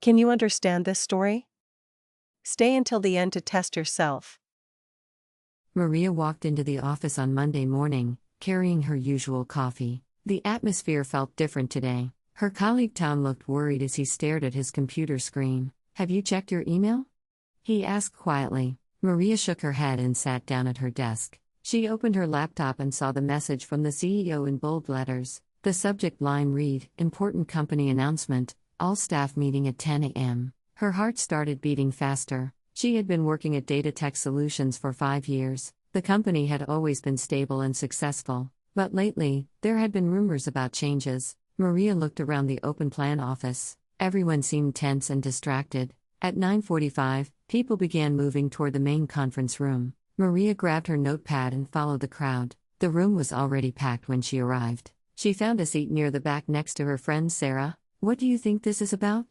Can you understand this story? Stay until the end to test yourself. Maria walked into the office on Monday morning, carrying her usual coffee. The atmosphere felt different today. Her colleague Tom looked worried as he stared at his computer screen. "Have you checked your email?" he asked quietly. Maria shook her head and sat down at her desk. She opened her laptop and saw the message from the CEO in bold letters. The subject line read, "Important company announcement, all staff meeting at 10 a.m. Her heart started beating faster. She had been working at Data Tech Solutions for 5 years. The company had always been stable and successful. But lately, there had been rumors about changes. Maria looked around the open plan office. Everyone seemed tense and distracted. At 9:45, people began moving toward the main conference room. Maria grabbed her notepad and followed the crowd. The room was already packed when she arrived. She found a seat near the back next to her friend Sarah. "What do you think this is about?"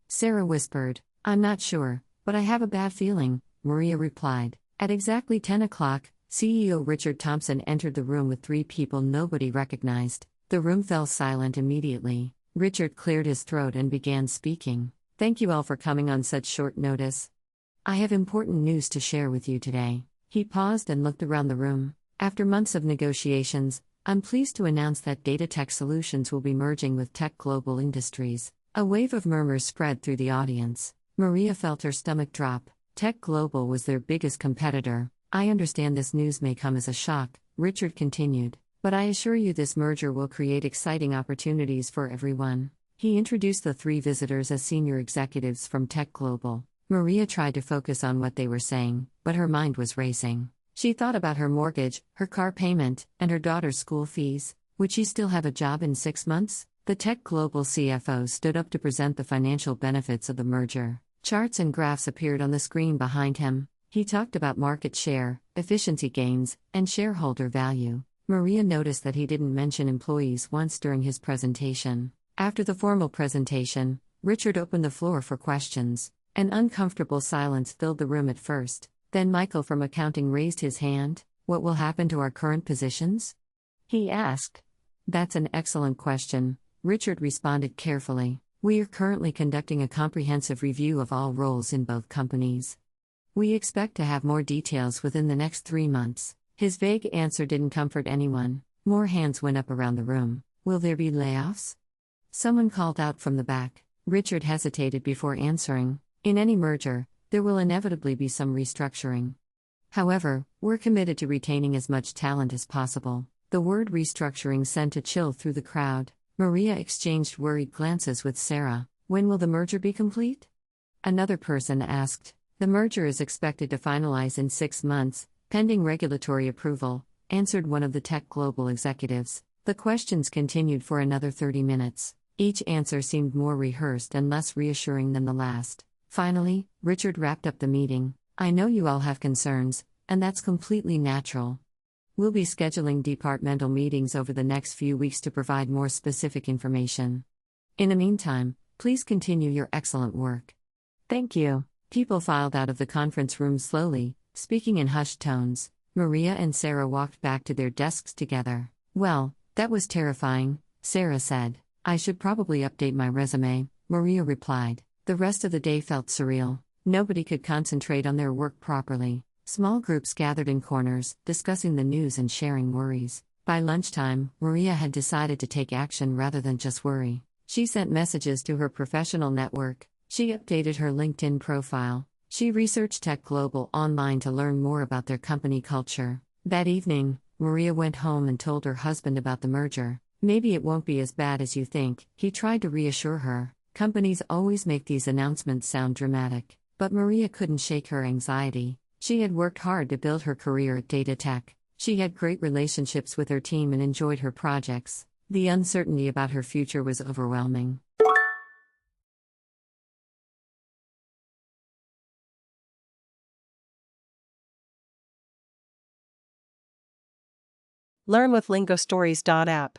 Sarah whispered. "I'm not sure, but I have a bad feeling," Maria replied. At exactly 10 o'clock, CEO Richard Thompson entered the room with 3 people nobody recognized. The room fell silent immediately. Richard cleared his throat and began speaking. "Thank you all for coming on such short notice. I have important news to share with you today." He paused and looked around the room. "After months of negotiations, I'm pleased to announce that Data Tech Solutions will be merging with Tech Global Industries." A wave of murmurs spread through the audience. Maria felt her stomach drop. Tech Global was their biggest competitor. "I understand this news may come as a shock," Richard continued, "but I assure you this merger will create exciting opportunities for everyone." He introduced the 3 visitors as senior executives from Tech Global. Maria tried to focus on what they were saying, but her mind was racing. She thought about her mortgage, her car payment, and her daughter's school fees. Would she still have a job in 6 months? The Tech Global CFO stood up to present the financial benefits of the merger. Charts and graphs appeared on the screen behind him. He talked about market share, efficiency gains, and shareholder value. Maria noticed that he didn't mention employees once during his presentation. After the formal presentation, Richard opened the floor for questions. An uncomfortable silence filled the room at first. Then Michael from accounting raised his hand. "What will happen to our current positions?" he asked. "That's an excellent question," Richard responded carefully. "We are currently conducting a comprehensive review of all roles in both companies. We expect to have more details within the next 3 months." His vague answer didn't comfort anyone. More hands went up around the room. "Will there be layoffs?" someone called out from the back. Richard hesitated before answering. "In any merger, there will inevitably be some restructuring. However, we're committed to retaining as much talent as possible." The word restructuring sent a chill through the crowd. Maria exchanged worried glances with Sarah. "When will the merger be complete?" another person asked. "The merger is expected to finalize in 6 months, pending regulatory approval," answered one of the Tech Global executives. The questions continued for another 30 minutes. Each answer seemed more rehearsed and less reassuring than the last. Finally, Richard wrapped up the meeting. "I know you all have concerns, and that's completely natural. We'll be scheduling departmental meetings over the next few weeks to provide more specific information. In the meantime, please continue your excellent work." "Thank you." People filed out of the conference room slowly, speaking in hushed tones. Maria and Sarah walked back to their desks together. "Well, that was terrifying," Sarah said. "I should probably update my resume," Maria replied. The rest of the day felt surreal. Nobody could concentrate on their work properly. Small groups gathered in corners, discussing the news and sharing worries. By lunchtime, Maria had decided to take action rather than just worry. She sent messages to her professional network. She updated her LinkedIn profile. She researched Tech Global online to learn more about their company culture. That evening, Maria went home and told her husband about the merger. "Maybe it won't be as bad as you think," he tried to reassure her. Companies always make these announcements sound dramatic. But Maria couldn't shake her anxiety. She had worked hard to build her career at Data Tech. She had great relationships with her team and enjoyed her projects. The uncertainty about her future was overwhelming. Learn with LingoStories.app.